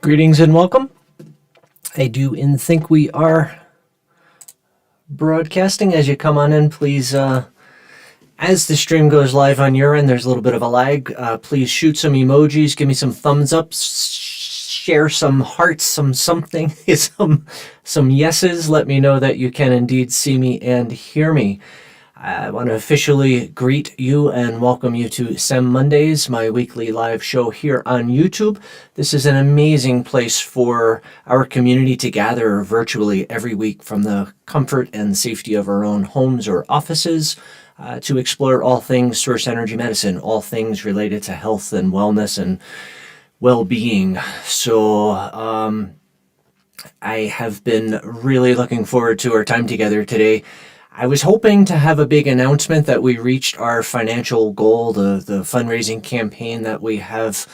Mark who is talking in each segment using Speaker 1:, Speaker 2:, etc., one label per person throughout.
Speaker 1: Greetings and welcome. I do think we are broadcasting. As you come on in, please, as the stream goes live on your end, there's a little bit of a lag. Please shoot some emojis, give me some thumbs up, share some hearts, some something, some yeses. Let me know that you can indeed see me and hear me. I want to officially greet you and welcome you to SEM Mondays, my weekly live show here on YouTube. This is an amazing place for our community to gather virtually every week from the comfort and safety of our own homes or offices to explore all things source energy medicine, all things related to health and wellness and well-being. So I have been really looking forward to our time together today. I was hoping to have a big announcement that we reached our financial goal, the fundraising campaign that we have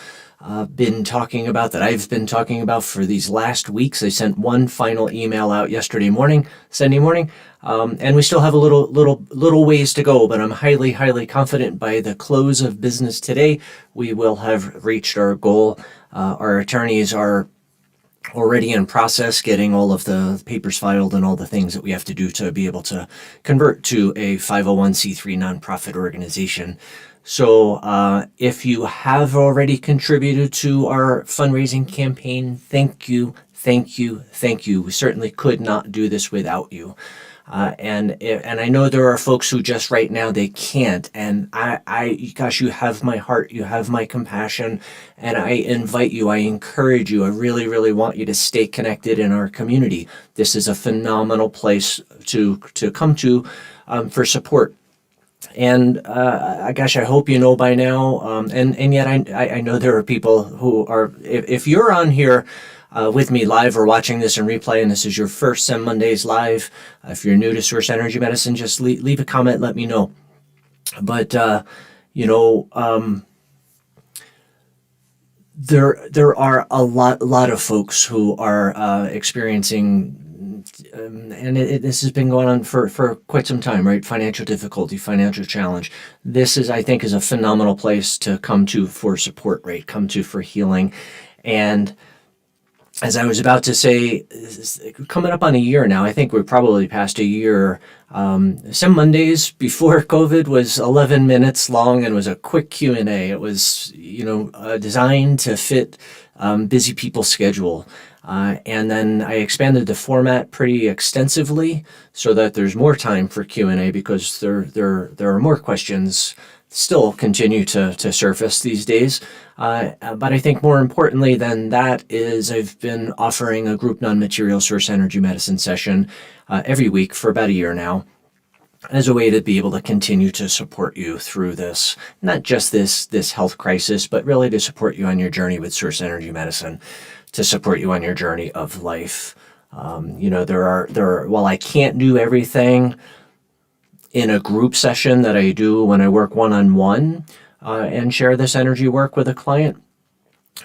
Speaker 1: been talking about, that I've been talking about for these last weeks. I sent one final email out Sunday morning, and we still have a little ways to go, but I'm highly confident by the close of business today, we will have reached our goal. Our attorneys are already in process getting all of the papers filed and all the things that we have to do to be able to convert to a 501c3 nonprofit organization. So if you have already contributed to our fundraising campaign, thank you. We certainly could not do this without you. And I know there are folks who just right now they can't, and gosh, you have my heart, you have my compassion, and I invite you, I encourage you, I really want you to stay connected in our community. This is a phenomenal place to come to for support. And gosh, I hope you know by now, and yet I know there are people who are, if you're on here with me live or watching this in replay, and this is your first SEM Mondays live, if you're new to Source Energy Medicine, just leave a comment, let me know. But there are a lot of folks who are experiencing, and this has been going on for quite some time, right? Financial difficulty, financial challenge. This is, I think, is a phenomenal place to come to for support, right? Come to for healing. And as I was about to say, coming up on a year now, I think we're probably past a year. SEM Mondays before COVID was 11 minutes long and was a quick Q&A. It was, designed to fit busy people's schedule. And then I expanded the format pretty extensively so that there's more time for Q&A because there are more questions still continue to surface these days. But I think more importantly than that is I've been offering a group non-material source energy medicine session every week for about a year now as a way to be able to continue to support you through this, not just this health crisis, but really to support you on your journey with source energy medicine, to support you on your journey of life. There are, while I can't do everything in a group session that I do when I work one-on-one and share this energy work with a client,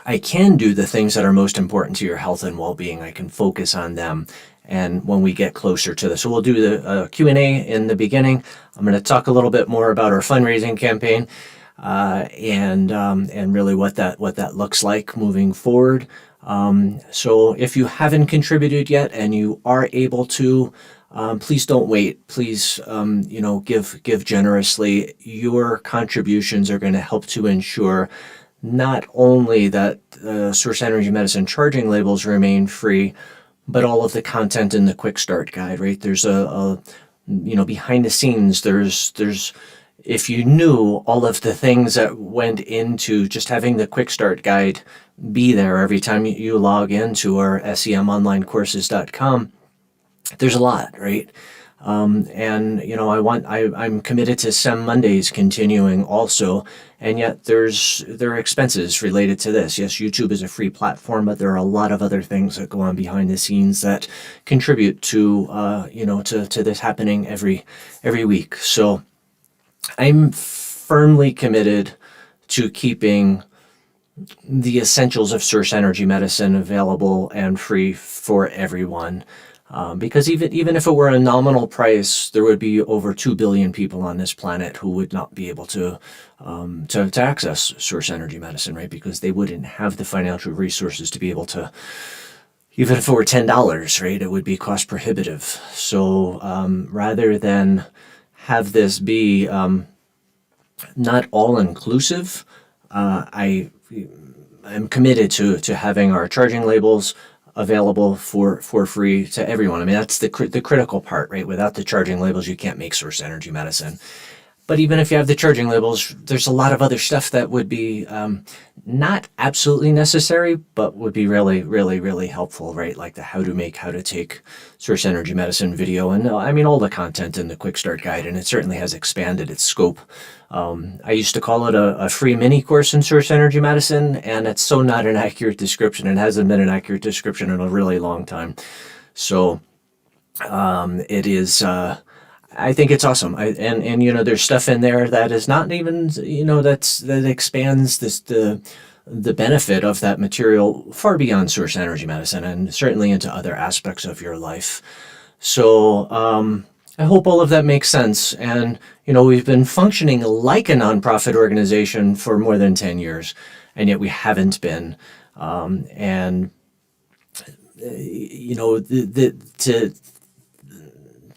Speaker 1: I can do the things that are most important to your health and well-being. I can focus on them. And when we get closer to this, so we'll do the Q&A in the beginning. I'm going to talk a little bit more about our fundraising campaign and really what that looks like moving forward. So if you haven't contributed yet and you are able to, please don't wait. Please, give generously. Your contributions are going to help to ensure not only that Source Energy Medicine charging labels remain free, but all of the content in the Quick Start Guide, right? There's behind the scenes, there's if you knew all of the things that went into just having the Quick Start Guide be there every time you log into our SEMonlinecourses.com, there's a lot, right? I'm committed to SEM Mondays continuing also, and yet there are expenses related to this. Yes, YouTube is a free platform, but there are a lot of other things that go on behind the scenes that contribute to to this happening every week. So I'm firmly committed to keeping the essentials of source energy medicine available and free for everyone. Because even if it were a nominal price, there would be over 2 billion people on this planet who would not be able to access source energy medicine, right? Because they wouldn't have the financial resources to be able to, even if it were $10, right, it would be cost prohibitive. So rather than have this be not all inclusive, I am committed to having our charging labels available for free to everyone. I mean, that's the critical part, right? Without the charging labels, you can't make source energy medicine. But even if you have the charging labels, there's a lot of other stuff that would be not absolutely necessary, but would be really, really, really helpful, right? Like the how to take source energy medicine video, and I mean all the content in the Quick Start Guide, and it certainly has expanded its scope. I used to call it a free mini course in source energy medicine, and it's so not an accurate description. It hasn't been an accurate description in a really long time. So it is. I think it's awesome. And you know, there's stuff in there that is not even, you know, that expands the benefit of that material far beyond source energy medicine, and certainly into other aspects of your life. So I hope all of that makes sense. And you know, we've been functioning like a nonprofit organization for more than 10 years, and yet we haven't been. And you know,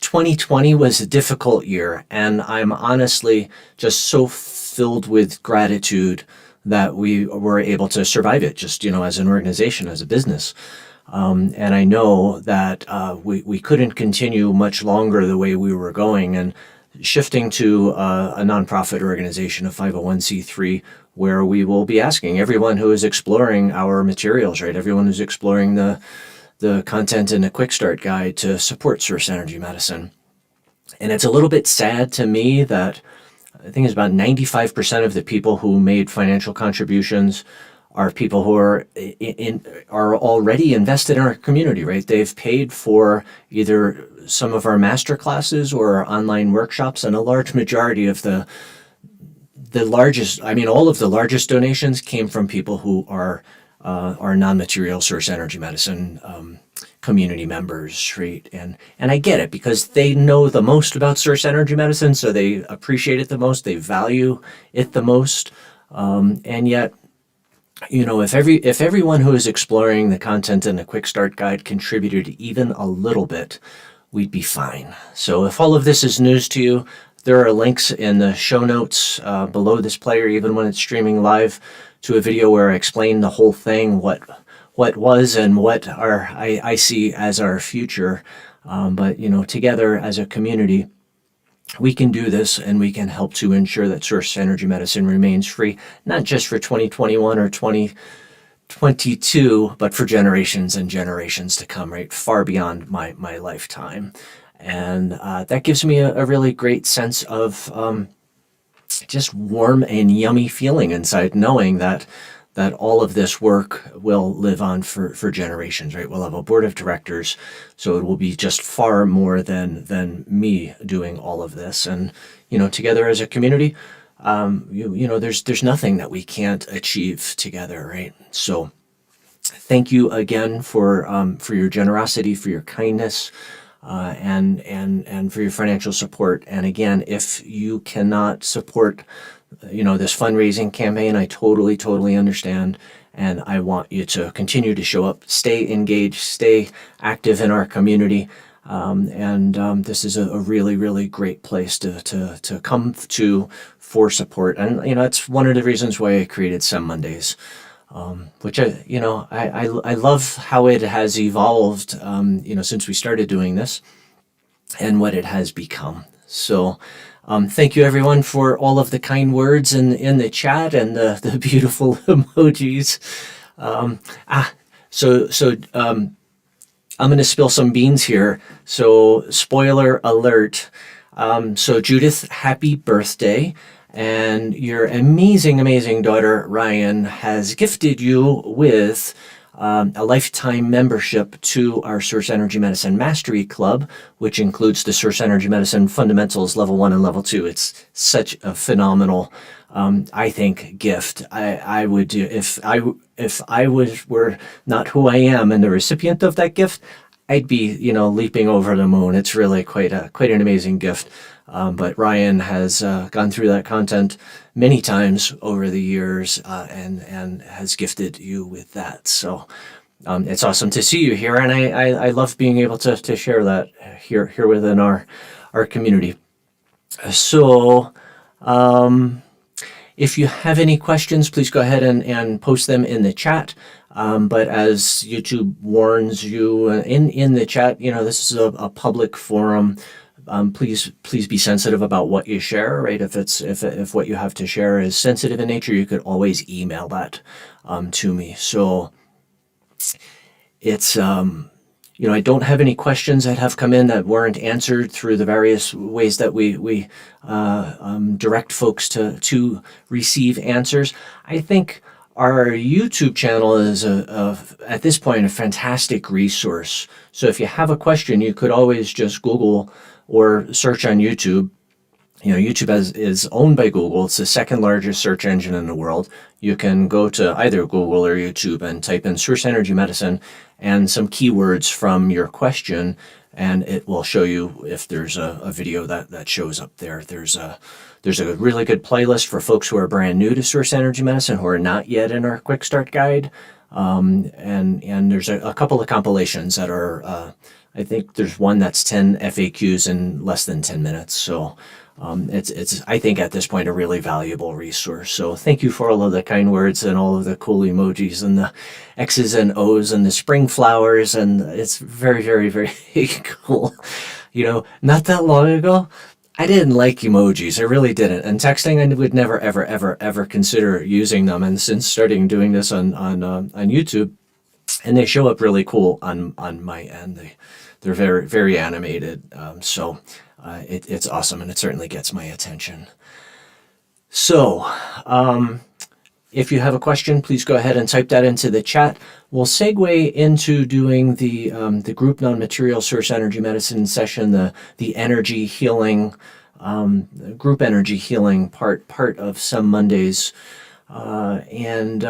Speaker 1: 2020 was a difficult year, and I'm honestly just so filled with gratitude that we were able to survive it, just, you know, as an organization, as a business. And I know that we couldn't continue much longer the way we were going, and shifting to a nonprofit organization, a 501c3, where we will be asking everyone who is exploring our materials, right, everyone who's exploring the content in the Quick Start Guide, to support source energy medicine. And it's a little bit sad to me that I think it's about 95% of the people who made financial contributions are people who are already invested in our community, right? They've paid for either some of our master classes or our online workshops, and a large majority of the largest, I mean, all of the largest donations came from people who are non-material source energy medicine community members, right? And I get it, because they know the most about source energy medicine, so they appreciate it the most, they value it the most, and yet, you know, if everyone who is exploring the content in the Quick Start Guide contributed even a little bit, we'd be fine. So if all of this is news to you, there are links in the show notes below this player, even when it's streaming live, to a video where I explain the whole thing, what was and what I see as our future. But you know, together as a community, we can do this, and we can help to ensure that source energy medicine remains free, not just for 2021 or 2022, but for generations and generations to come, right? Far beyond my lifetime. And that gives me a really great sense of just warm and yummy feeling inside, knowing that all of this work will live on for generations, right? We'll have a board of directors, so it will be just far more than me doing all of this. And, you know, together as a community, you know, there's nothing that we can't achieve together, right? So thank you again for your generosity, for your kindness, and for your financial support. And again, if you cannot support, you know, this fundraising campaign, I totally understand. And I want you to continue to show up, stay engaged, stay active in our community. This is a really great place to come to for support. And, you know, it's one of the reasons why I created SEM Mondays. Which I love how it has evolved, you know, since we started doing this, and what it has become. So, thank you everyone for all of the kind words in the chat, and the beautiful emojis. I'm going to spill some beans here. So, spoiler alert. So Judith, happy birthday. And your amazing daughter, Ryan, has gifted you with a lifetime membership to our Source Energy Medicine Mastery Club, which includes the Source Energy Medicine Fundamentals Level 1 and Level 2. It's such a phenomenal, I think, gift. I would do, if I were not who I am and the recipient of that gift, I'd be, leaping over the moon. It's really quite an amazing gift. But Ryan has gone through that content many times over the years, and has gifted you with that. So it's awesome to see you here, and I love being able to share that here within our community. So if you have any questions, please go ahead and post them in the chat. But as YouTube warns you in the chat, this is a public forum. Please be sensitive about what you share, right? If what you have to share is sensitive in nature, you could always email that to me. So it's I don't have any questions that have come in that weren't answered through the various ways that we direct folks to receive answers. I think our YouTube channel is at this point a fantastic resource. So if you have a question, you could always just Google or search on YouTube. YouTube is owned by Google. It's the second largest search engine in the world. You can go to either Google or YouTube and type in source energy medicine and some keywords from your question, and it will show you if there's a video that shows up there. There's a really good playlist for folks who are brand new to source energy medicine, who are not yet in our quick start guide. And there's a couple of compilations that are, I think there's one that's 10 FAQs in less than 10 minutes. So it's I think at this point a really valuable resource. So thank you for all of the kind words and all of the cool emojis and the X's and O's and the spring flowers, and it's very, very, very cool. Not that long ago, I didn't like emojis. I really didn't. And texting, I would never, ever, ever, ever consider using them. And since starting doing this on YouTube, and they show up really cool on my end. They're very, very animated. So it's awesome, and it certainly gets my attention. So if you have a question, please go ahead and type that into the chat. We'll segue into doing the group non-material source energy medicine session, the energy healing, group energy healing part of SEM Mondays, and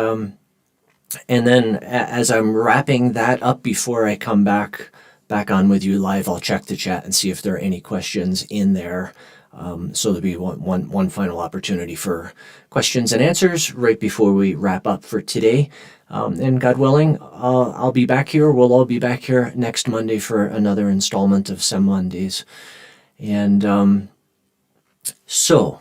Speaker 1: then as I'm wrapping that up before I come back on with you live, I'll check the chat and see if there are any questions in there. So there'll be one final opportunity for questions and answers right before we wrap up for today. And God willing, I'll be back here. We'll all be back here next Monday for another installment of SEM Mondays. And so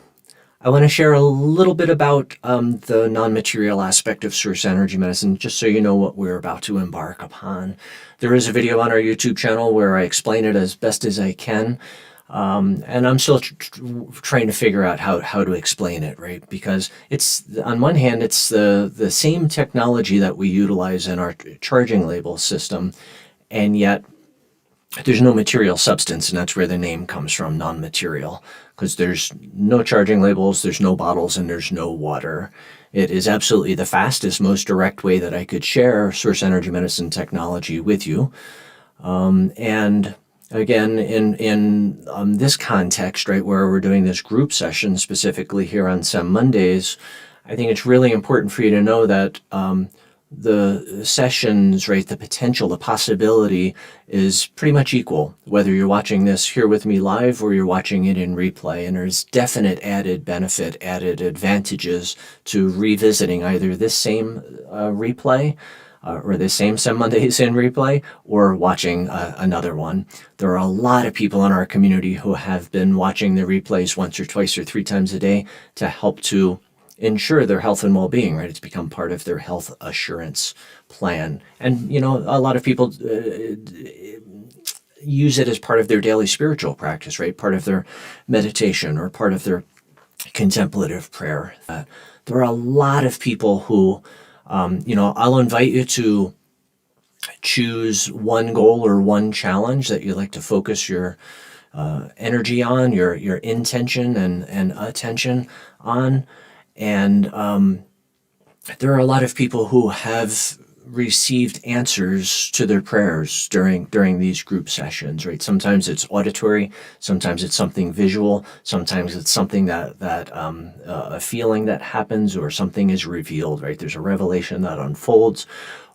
Speaker 1: I want to share a little bit about the non-material aspect of source energy medicine, just so you know what we're about to embark upon. There is a video on our YouTube channel where I explain it as best as I can. And I'm still trying to figure out how to explain it, right? Because it's, on one hand, it's the same technology that we utilize in our charging label system, and yet there's no material substance, and that's where the name comes from, non-material, because there's no charging labels, there's no bottles, and there's no water. It is absolutely the fastest, most direct way that I could share source energy medicine technology with you. And again, in this context, right, where we're doing this group session specifically here on SEM Mondays, I think it's really important for you to know that the sessions, right, the potential, the possibility is pretty much equal, whether you're watching this here with me live or you're watching it in replay. And there's definite added benefit, added advantages to revisiting either this same replay or the same SEM Mondays in replay, or watching another one. There are a lot of people in our community who have been watching the replays once or twice or 3 times a day to help to ensure their health and well-being, right? It's become part of their health assurance plan. And, a lot of people use it as part of their daily spiritual practice, right? Part of their meditation or part of their contemplative prayer. There are a lot of people who, I'll invite you to choose one goal or one challenge that you'd like to focus your energy on, your intention and attention on. And there are a lot of people who have received answers to their prayers during these group sessions, right? Sometimes it's auditory, sometimes it's something visual, sometimes it's something that a feeling that happens, or something is revealed, right? There's a revelation that unfolds,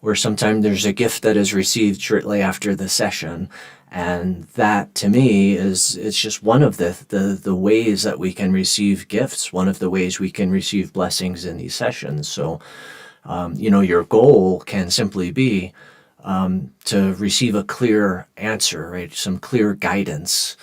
Speaker 1: or sometimes there's a gift that is received shortly after the session. And that, to me, it's just one of the ways that we can receive gifts, one of the ways we can receive blessings in these sessions. So, your goal can simply be to receive a clear answer, right? Some clear guidance.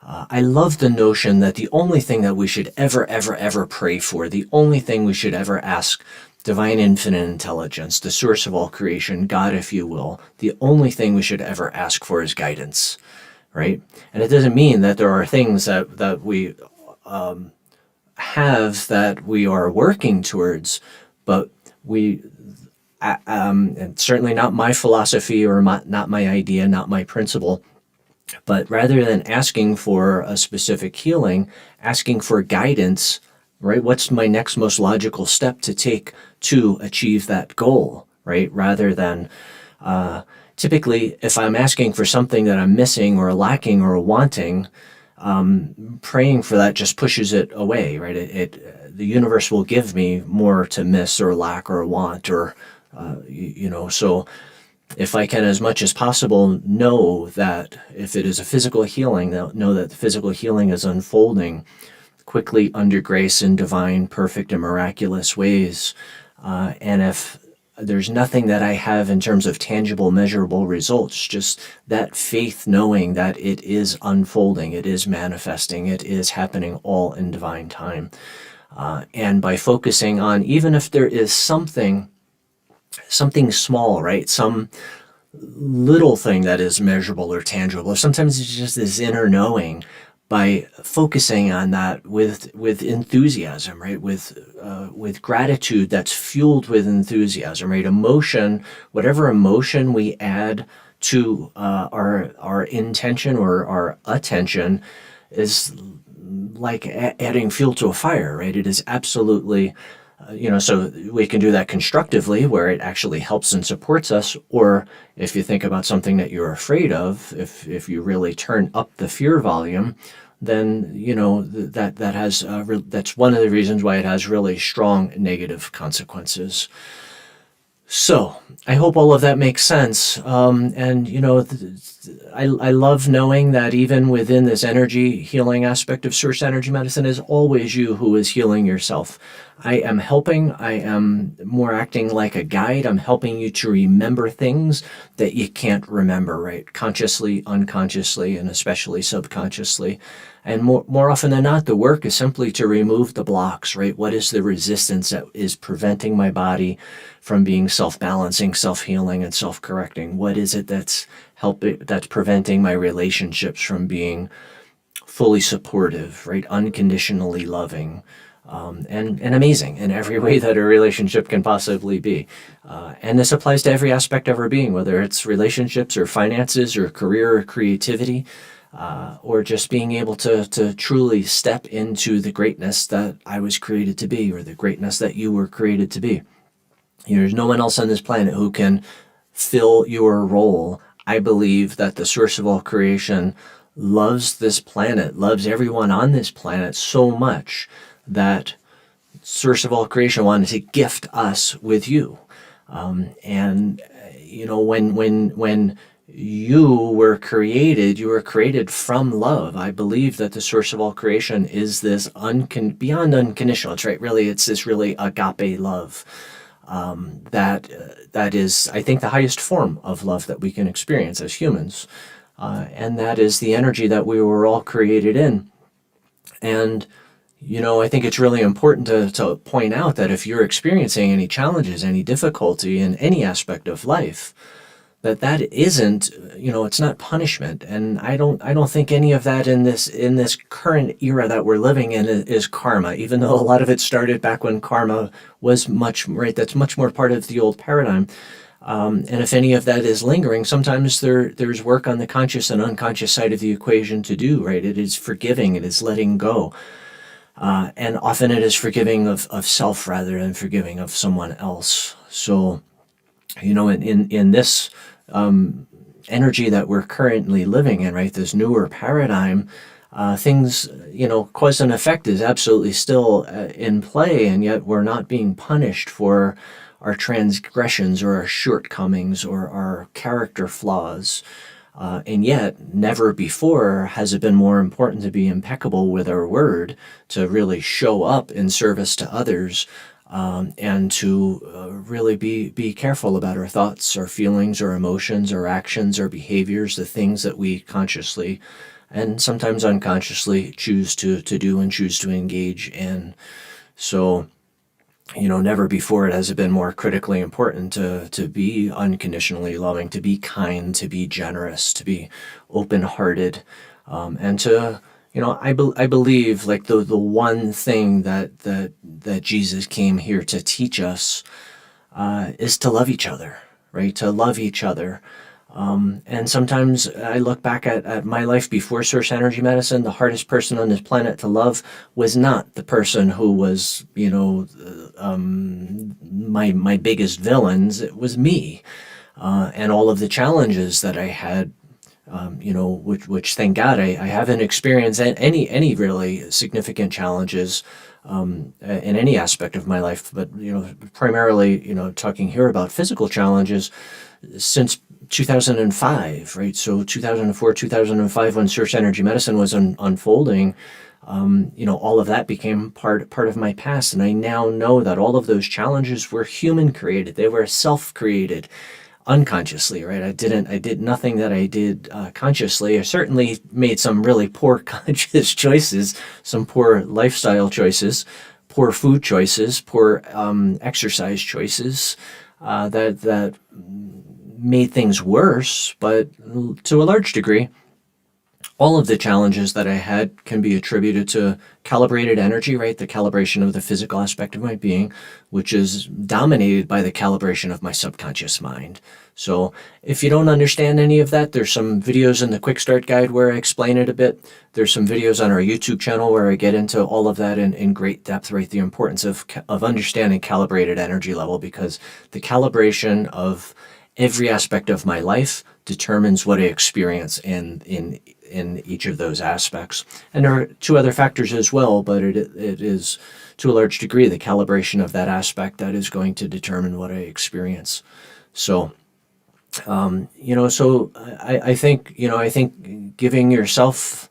Speaker 1: I love the notion that the only thing that we should ever pray for, the only thing we should ever ask divine infinite intelligence, the source of all creation, God, if you will, the only thing we should ever ask for is guidance, right? And it doesn't mean that there are things that we have that we are working towards, but and certainly not my philosophy, or not my idea, not my principle, but rather than asking for a specific healing, asking for guidance, right? What's my next most logical step to take to achieve that goal, right? Rather than, typically, if I'm asking for something that I'm missing or lacking or wanting, praying for that just pushes it away, right? The universe will give me more to miss or lack or want, or, so if I can, as much as possible, know that if it is a physical healing, know that the physical healing is unfolding quickly under grace in divine, perfect, and miraculous ways. And if there's nothing that I have in terms of tangible, measurable results, just that faith knowing that it is unfolding, it is manifesting, it is happening all in divine time. And by focusing on, even if there is something small, right? Some little thing that is measurable or tangible, or sometimes it's just this inner knowing, by focusing on that with enthusiasm, right? With gratitude that's fueled with enthusiasm, right? Emotion, whatever emotion we add to our intention or our attention, is like adding fuel to a fire, right? It is absolutely, so we can do that constructively, where it actually helps and supports us. Or if you think about something that you're afraid of, if you really turn up the fear volume, then that has that's one of the reasons why it has really strong negative consequences. So I hope all of that makes sense. And I love knowing that even within this energy healing aspect of source energy medicine, is always you who is healing yourself. I am helping. I am more acting like a guide. I'm helping you to remember things that you can't remember, right? Consciously, unconsciously, and especially subconsciously. And more often than not, the work is simply to remove the blocks, right? What is the resistance that is preventing my body from being self-balancing, self-healing, and self-correcting? What is it that's preventing my relationships from being fully supportive, right? Unconditionally loving, and amazing in every way that a relationship can possibly be. And this applies to every aspect of our being, whether it's relationships or finances or career or creativity, or just being able to truly step into the greatness that I was created to be, or the greatness that you were created to be. There's no one else on this planet who can fill your role. I believe that the source of all creation loves this planet, loves everyone on this planet so much that source of all creation wanted to gift us with you. And when you were created from love. I believe that the source of all creation is this beyond unconditional. It's right. Really, it's this really agape love. That is, I think, the highest form of love that we can experience as humans. And that is the energy that we were all created in. And, I think it's really important to point out that if you're experiencing any challenges, any difficulty in any aspect of life, that isn't, it's not punishment. And I don't think any of that in this current era that we're living in is karma, even though a lot of it started back when karma was that's much more part of the old paradigm. And if any of that is lingering, sometimes there's work on the conscious and unconscious side of the equation to do, right? It is forgiving, it is letting go. And often it is forgiving of self rather than forgiving of someone else. So In this energy that we're currently living in, right, this newer paradigm, things, cause and effect is absolutely still in play, and yet we're not being punished for our transgressions or our shortcomings or our character flaws. And yet, never before has it been more important to be impeccable with our word, to really show up in service to others, and to really be careful about our thoughts, our feelings, our emotions, our actions, our behaviors, the things that we consciously and sometimes unconsciously choose to do and choose to engage in. So, never before has it been more critically important to be unconditionally loving, to be kind, to be generous, to be open-hearted, and to, I believe, like, the one thing that Jesus came here to teach us is to love each other, right? To love each other. And sometimes I look back at my life before Source Energy Medicine. The hardest person on this planet to love was not the person who was, my biggest villains. It was me, and all of the challenges that I had. Which thank God I haven't experienced any really significant challenges in any aspect of my life. But primarily, talking here about physical challenges since 2005, right? So 2004, 2005, when Source Energy Medicine was unfolding, all of that became part of my past, and I now know that all of those challenges were human created. They were self created, unconsciously, right? I did nothing that I did consciously. I certainly made some really poor conscious choices, some poor lifestyle choices, poor food choices, poor exercise choices that made things worse. But to a large degree, all of the challenges that I had can be attributed to calibrated energy, right? The calibration of the physical aspect of my being, which is dominated by the calibration of my subconscious mind. So if you don't understand any of that, there's some videos in the Quick Start Guide where I explain it a bit. There's some videos on our YouTube channel where I get into all of that in great depth, right? The importance of understanding calibrated energy level, because the calibration of every aspect of my life determines what I experience in each of those aspects. And there are two other factors as well, but it is to a large degree the calibration of that aspect that is going to determine what I experience. So, I think giving yourself,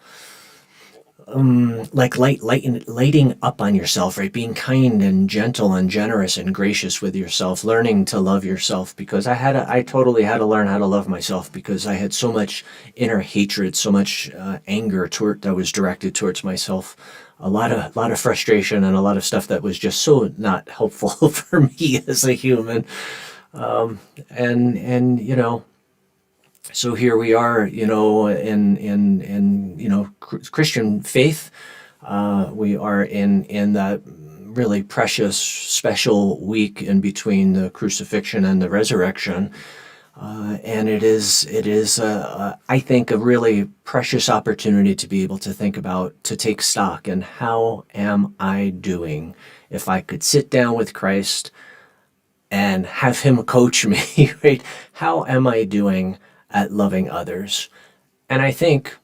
Speaker 1: lighting up on yourself, right? Being kind and gentle and generous and gracious with yourself, learning to love yourself, because I totally had to learn how to love myself, because I had so much inner hatred, so much anger that was directed towards myself, a lot of frustration, and a lot of stuff that was just so not helpful for me as a human. And so here we are, in Christian faith. We are in that really precious, special week in between the crucifixion and the resurrection, and it is I think, a really precious opportunity to be able to think about, to take stock in how am I doing. If I could sit down with Christ and have him coach me, right? How am I doing at loving others? And I think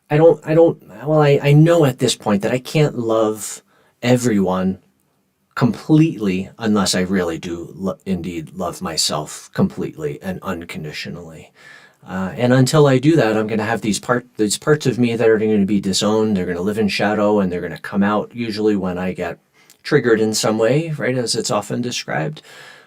Speaker 1: I know at this point that I can't love everyone completely unless I really do indeed love myself completely and unconditionally. And until I do that, I'm going to have these parts of me that are going to be disowned. They're going to live in shadow, and they're going to come out usually when I get triggered in some way, right, as it's often described.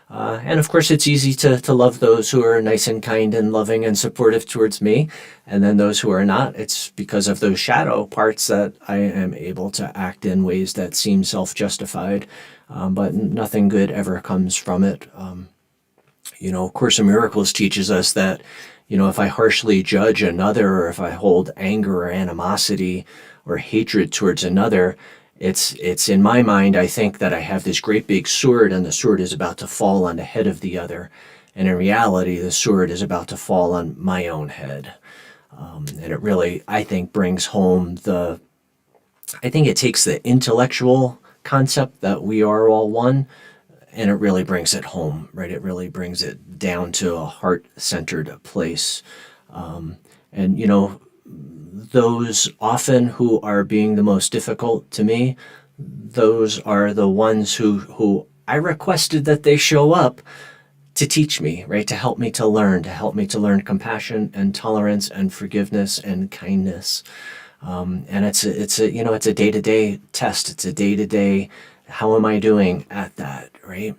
Speaker 1: And of course, it's easy to love those who are nice and kind and loving and supportive towards me. And then those who are not, it's because of those shadow parts that I am able to act in ways that seem self-justified, but nothing good ever comes from it. Course in Miracles teaches us that, if I harshly judge another, or if I hold anger or animosity or hatred towards another, it's in my mind, I think that I have this great big sword, and the sword is about to fall on the head of the other. And in reality, the sword is about to fall on my own head. And it really, I think, brings home I think it takes the intellectual concept that we are all one, and it really brings it home, right? It really brings it down to a heart-centered place. And, those often who are being the most difficult to me, those are the ones who I requested that they show up to teach me, right? To help me to learn compassion and tolerance and forgiveness and kindness. And it's a day-to-day test. It's a day-to-day, how am I doing at that, right?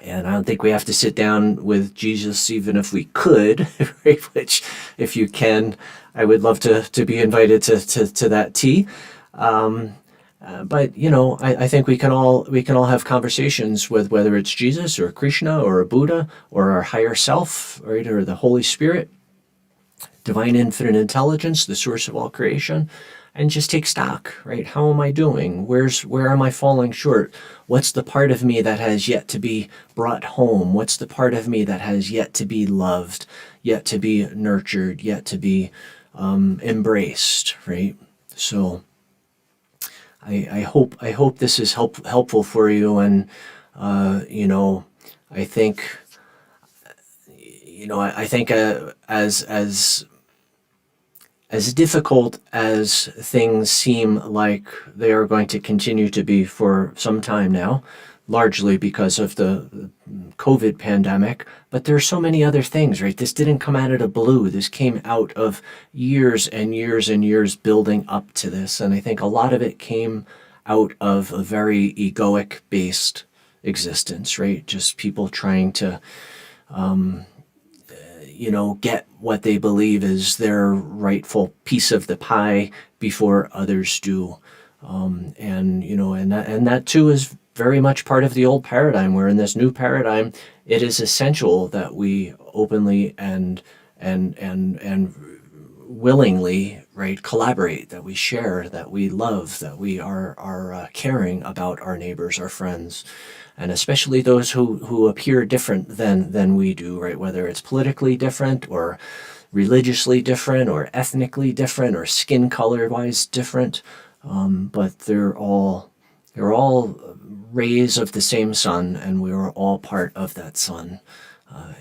Speaker 1: And I don't think we have to sit down with Jesus, even if we could, right? Which, if you can, I would love to be invited to that tea. But I think we can all have conversations with whether it's Jesus or Krishna or a Buddha or our higher self, right, or the Holy Spirit, divine infinite intelligence, the source of all creation, and just take stock, right? How am I doing? Where am I falling short? What's the part of me that has yet to be brought home? What's the part of me that has yet to be loved, yet to be nurtured, yet to be embraced, right? So I hope this is helpful for you, and I think as difficult as things seem like they are going to continue to be for some time now, largely because of the COVID pandemic, but there are so many other things, right? This didn't come out of the blue. This came out of years and years and years building up to this. And I think a lot of it came out of a very egoic-based existence, right? Just people trying to get what they believe is their rightful piece of the pie before others do. And that too is very much part of the old paradigm, where in this new paradigm, it is essential that we openly and willingly, right, collaborate, that we share, that we love, that we are caring about our neighbors, our friends, and especially those who appear different than we do, right? Whether it's politically different or religiously different or ethnically different or skin color-wise different, but they're all rays of the same sun, and we are all part of that sun.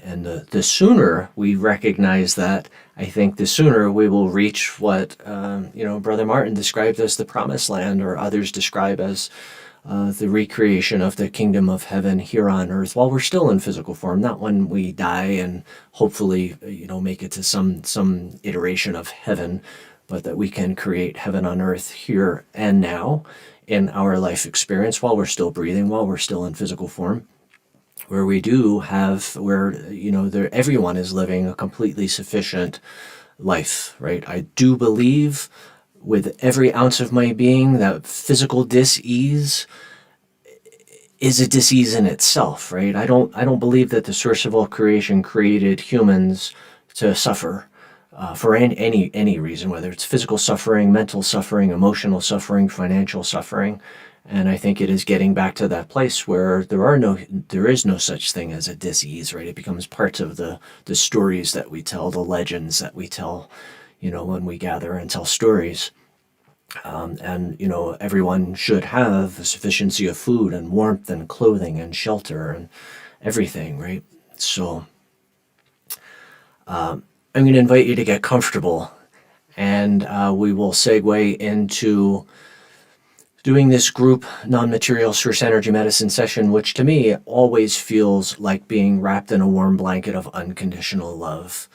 Speaker 1: And the sooner we recognize that, I think the sooner we will reach what Brother Martin described as the promised land, or others describe as the recreation of the kingdom of heaven here on earth, while we're still in physical form, not when we die and hopefully make it to some iteration of heaven, but that we can create heaven on earth here and now in our life experience, while we're still breathing, while we're still in physical form, where everyone is living a completely sufficient life, right? I do believe with every ounce of my being that physical dis-ease is a dis-ease in itself, right? I don't believe that the source of all creation created humans to suffer for any reason, whether it's physical suffering, mental suffering, emotional suffering, financial suffering. And I think it is getting back to that place where there is no such thing as a dis-ease, right? It becomes part of the stories that we tell, the legends that we tell, when we gather and tell stories. And everyone should have a sufficiency of food and warmth and clothing and shelter and everything, right? So I'm going to invite you to get comfortable, and we will segue into doing this group non-material source energy medicine session, which to me always feels like being wrapped in a warm blanket of unconditional love.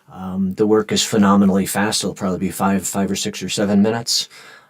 Speaker 1: The work is phenomenally fast. It'll probably be 5 or 6 or 7 minutes.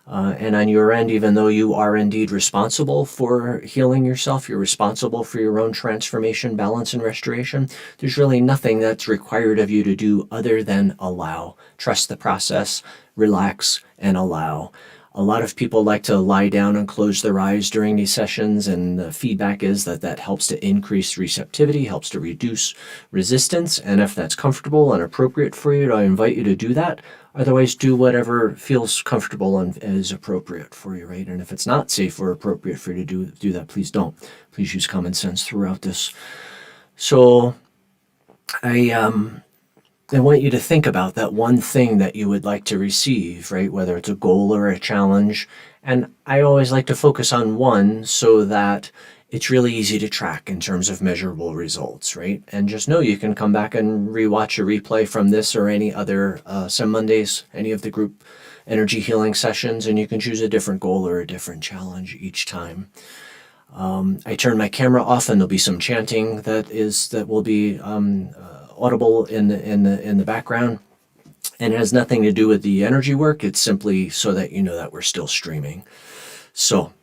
Speaker 1: And on your end, even though you are indeed responsible for healing yourself, you're responsible for your own transformation, balance, and restoration, there's really nothing that's required of you to do other than allow. Trust the process, relax, and allow. A lot of people like to lie down and close their eyes during these sessions, and the feedback is that helps to increase receptivity, helps to reduce resistance, and if that's comfortable and appropriate for you, I invite you to do that. Otherwise, do whatever feels comfortable and is appropriate for you, right? And if it's not safe or appropriate for you to do that, please don't. Please use common sense throughout this. So I want you to think about that one thing that you would like to receive, right? Whether it's a goal or a challenge. And I always like to focus on one so that it's really easy to track in terms of measurable results, right? And just know you can come back and rewatch a replay from this or any other SEM Mondays, any of the group energy healing sessions, and you can choose a different goal or a different challenge each time. I turn my camera off, and there'll be some chanting that will be audible in the background, and it has nothing to do with the energy work. It's simply so that you know that we're still streaming. So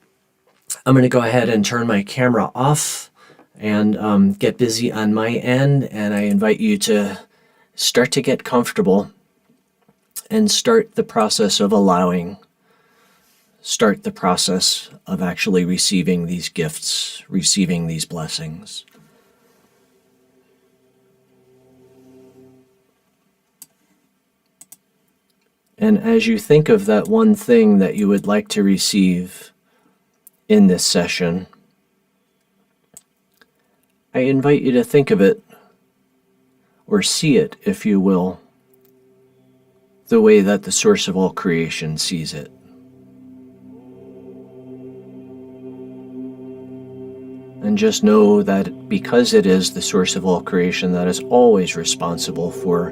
Speaker 1: I'm going to go ahead and turn my camera off and get busy on my end, and I invite you to start to get comfortable and start the process of allowing. Start the process of actually receiving these gifts, receiving these blessings. And as you think of that one thing that you would like to receive in this session, I invite you to think of it, or see it, if you will, the way that the source of all creation sees it. And just know that because it is the source of all creation that is always responsible for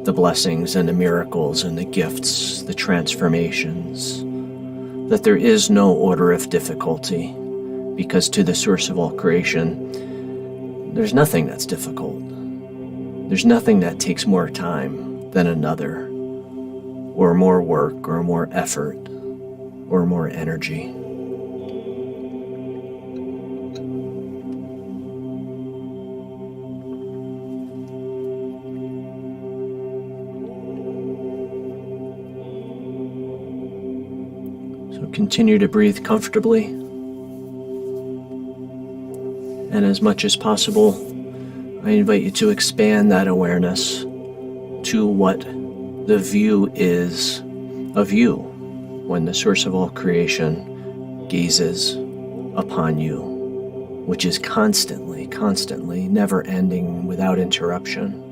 Speaker 1: the blessings and the miracles and the gifts, the transformations, that there is no order of difficulty, because to the source of all creation, there's nothing that's difficult. There's nothing that takes more time than another, or more work, or more effort, or more energy. So continue to breathe comfortably, and as much as possible, I invite you to expand that awareness to what the view is of you when the source of all creation gazes upon you, which is constantly, never ending, without interruption.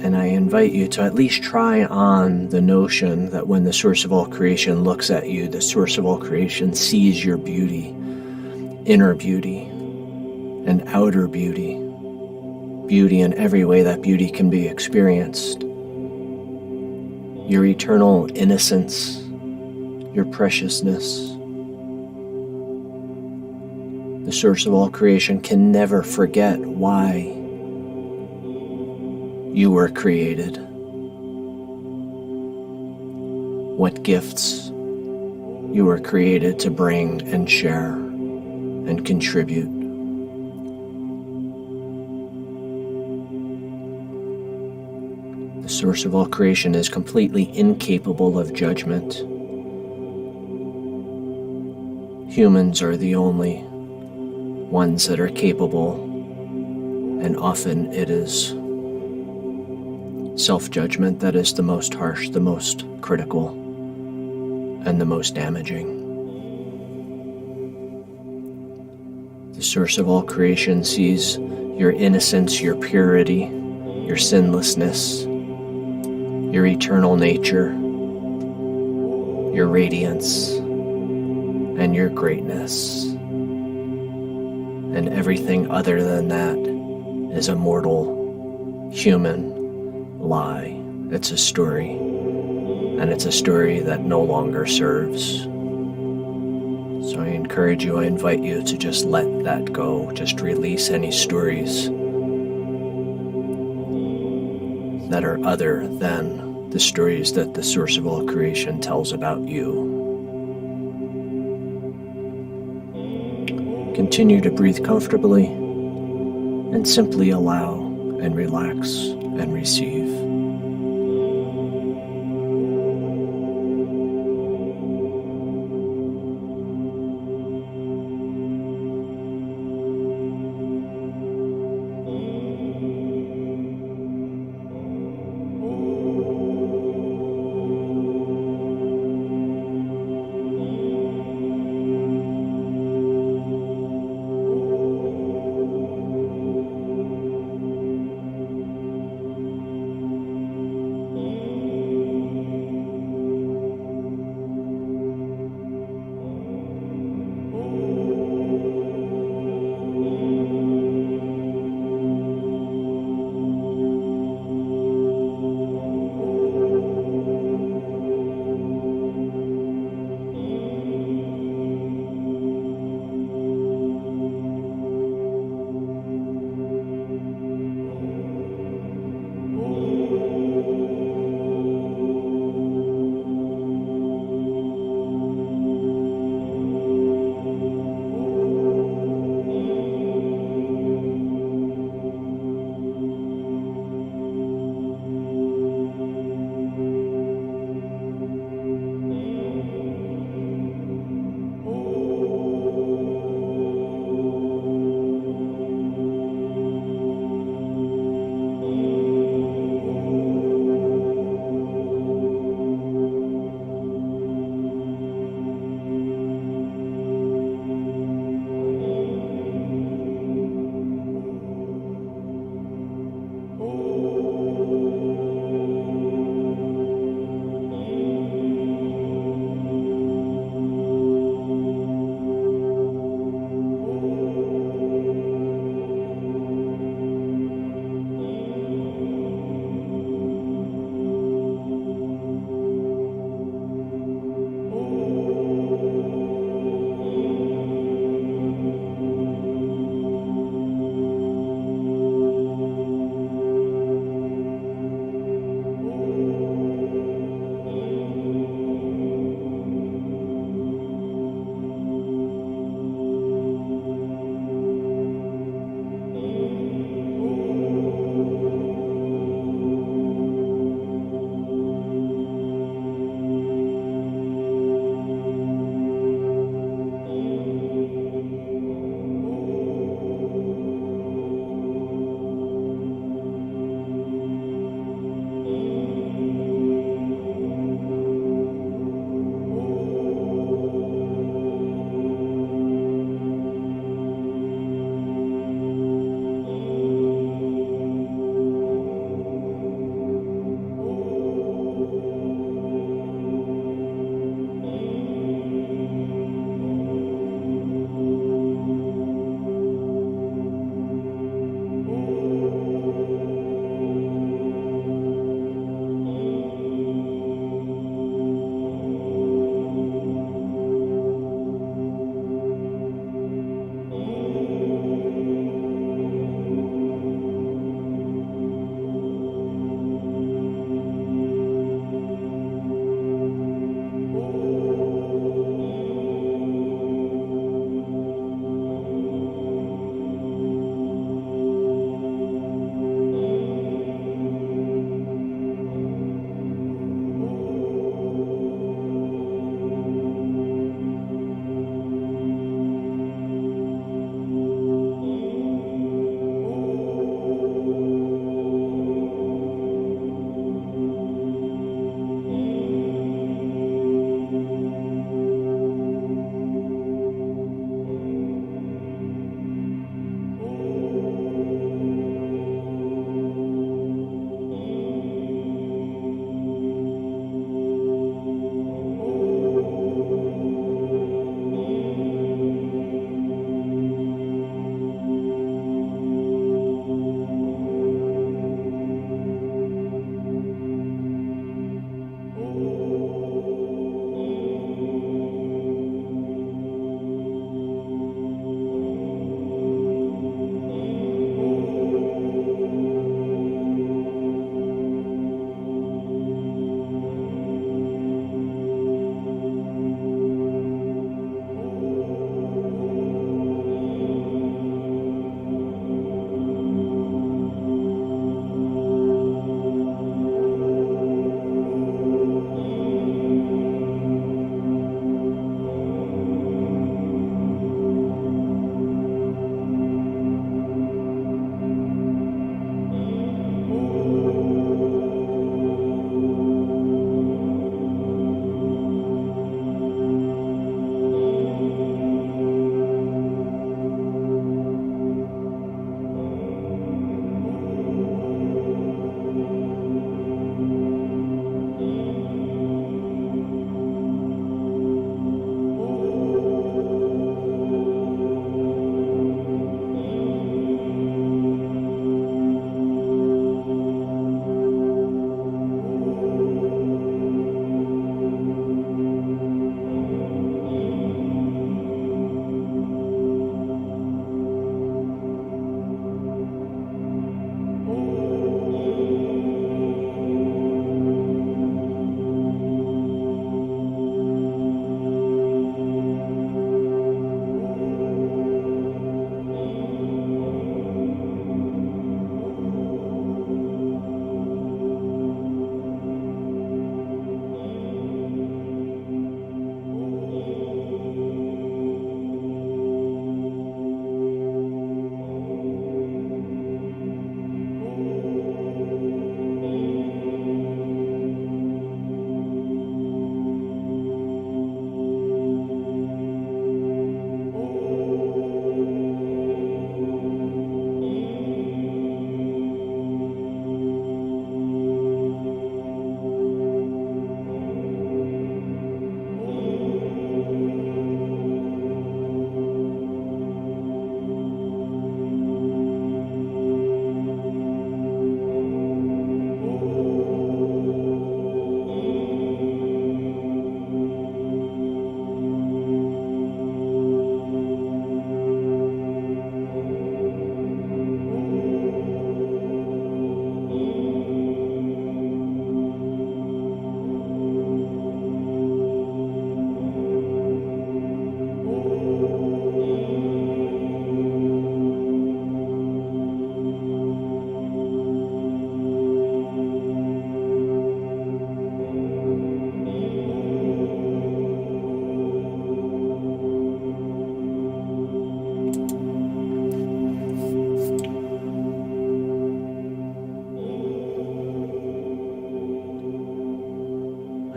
Speaker 1: And I invite you to at least try on the notion that when the source of all creation looks at you, the source of all creation sees your beauty, inner beauty and outer beauty, beauty in every way that beauty can be experienced, your eternal innocence, your preciousness. The source of all creation can never forget why you were created, what gifts you were created to bring and share and contribute. The source of all creation is completely incapable of judgment. Humans are the only ones that are capable, and often it is self-judgment that is the most harsh, the most critical, and the most damaging. The source of all creation sees your innocence, your purity, your sinlessness, your eternal nature, your radiance, and your greatness. And everything other than that is a mortal, human lie. It's a story, and it's a story that no longer serves. So I encourage you, I invite you to just let that go. Just release any stories that are other than the stories that the source of all creation tells about you. Continue to breathe comfortably and simply allow and relax and receive.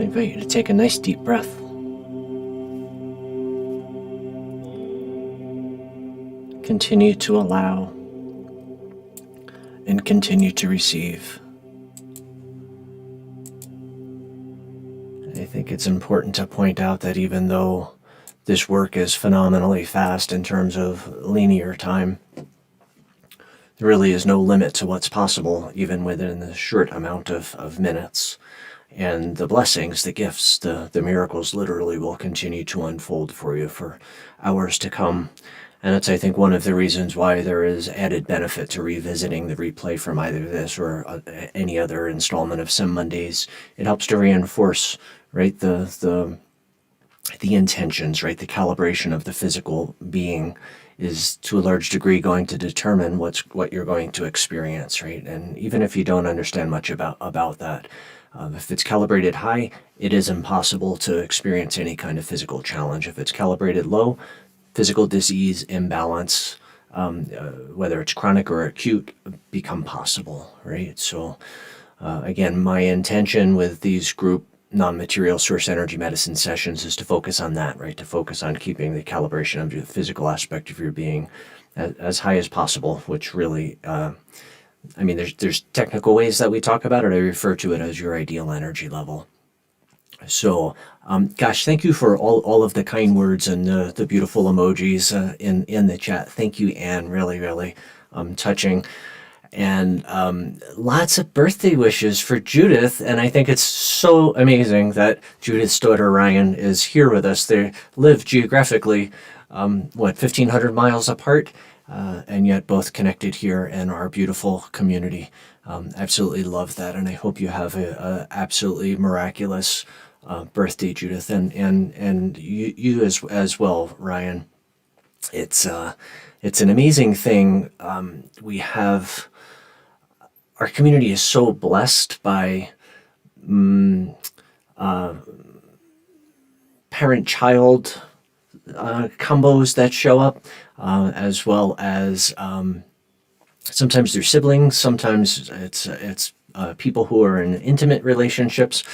Speaker 1: invite you to take a nice deep breath. Continue to allow and continue to receive. I think it's important to point out that even though this work is phenomenally fast in terms of linear time, there really is no limit to what's possible, even within the short amount of minutes. And the blessings, the gifts, the miracles literally will continue to unfold for you for hours to come. And it's, I think, one of the reasons why there is added benefit to revisiting the replay from either this or any other installment of SEM Mondays. It helps to reinforce, right, the intentions, right, the calibration of the physical being is to a large degree going to determine what you're going to experience, right? And even if you don't understand much about that, if it's calibrated high, it is impossible to experience any kind of physical challenge. If it's calibrated low, physical disease, imbalance, whether it's chronic or acute, become possible, right? So again, my intention with these group non-material source energy medicine sessions is to focus on that, right? To focus on keeping the calibration of the physical aspect of your being as high as possible, which really, there's technical ways that we talk about it. I refer to it as your ideal energy level. So, gosh, thank you for all of the kind words and the beautiful emojis in the chat. Thank you, Anne. Really, really touching. And lots of birthday wishes for Judith. And I think it's so amazing that Judith's daughter, Ryan, is here with us. They live geographically, 1,500 miles apart, and yet both connected here in our beautiful community. Absolutely love that. And I hope you have a absolutely miraculous birthday, Judith, and you as well, Ryan. It's an amazing thing. We have, our community is so blessed by parent-child combos that show up, as well as sometimes they're siblings, sometimes it's people who are in intimate relationships.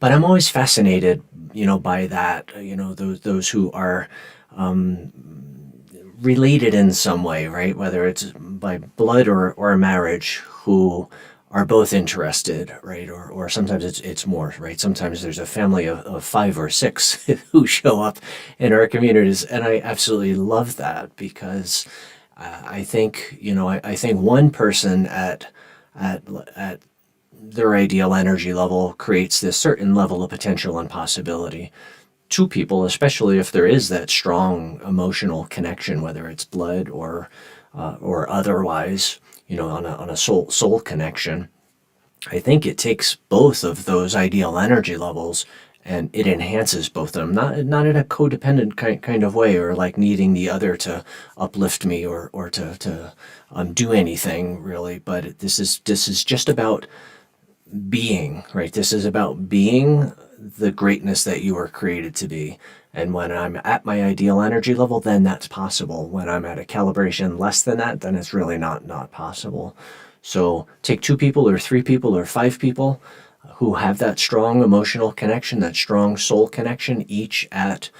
Speaker 1: But I'm always fascinated, by that, those who are related in some way, right? Whether it's by blood or marriage, who are both interested, right? Or sometimes it's more, right? Sometimes there's a family of 5 or 6 who show up in our communities, and I absolutely love that because I think, I think one person at their ideal energy level creates this certain level of potential and possibility. 2 people, especially if there is that strong emotional connection, whether it's blood or otherwise, on a soul connection, I think it takes both of those ideal energy levels and it enhances both of them, not in a codependent kind of way, or like needing the other to uplift me or to do anything really. But this is just about being, right? This is about being the greatness that you were created to be. And when I'm at my ideal energy level, then that's possible. When I'm at a calibration less than that, then it's really not possible. So take 2 people or 3 people or 5 people who have that strong emotional connection, that strong soul connection, each at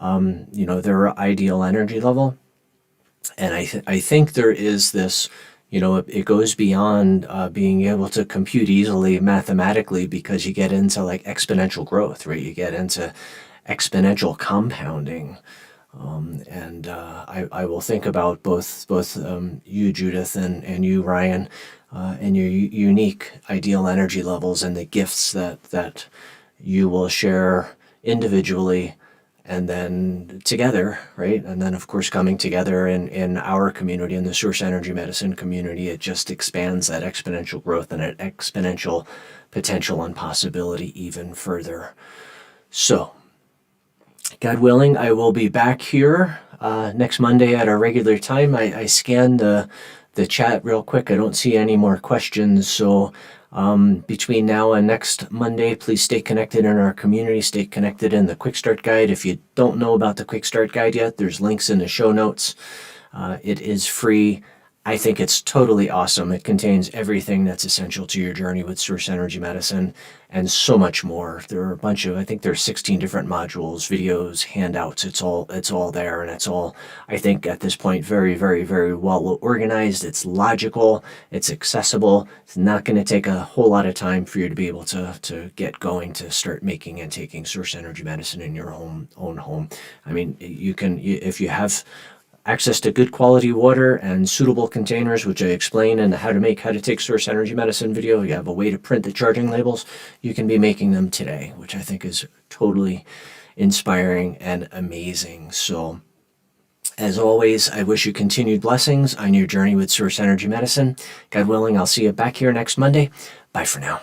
Speaker 1: their ideal energy level. And I think there is this, it goes beyond being able to compute easily mathematically, because you get into like exponential growth, right? You get into exponential compounding. I will think about both you, Judith, and you, Ryan, and your unique ideal energy levels and the gifts that you will share individually and then together, right? And then, of course, coming together in our community, in the Source Energy Medicine community, it just expands that exponential growth and that exponential potential and possibility even further. So, God willing, I will be back here next Monday at our regular time. I scanned the chat real quick. I don't see any more questions. So between now and next Monday, please stay connected in our community. Stay connected in the Quick Start Guide. If you don't know about the Quick Start Guide yet, there's links in the show notes. It is free. I think it's totally awesome. It contains everything that's essential to your journey with source energy medicine and so much more. There are a bunch of, I think there's 16 different modules, videos, handouts. It's all there, and it's all, I think at this point, very, very, very well organized. It's logical, it's accessible. It's not going to take a whole lot of time for you to be able to get going to start making and taking source energy medicine in your own home. I mean, if you have access to good quality water and suitable containers, which I explain in the how to take source energy medicine video. You have a way to print the charging labels. You can be making them today, which I think is totally inspiring and amazing. So as always, I wish you continued blessings on your journey with source energy medicine. God willing, I'll see you back here next Monday. Bye for now.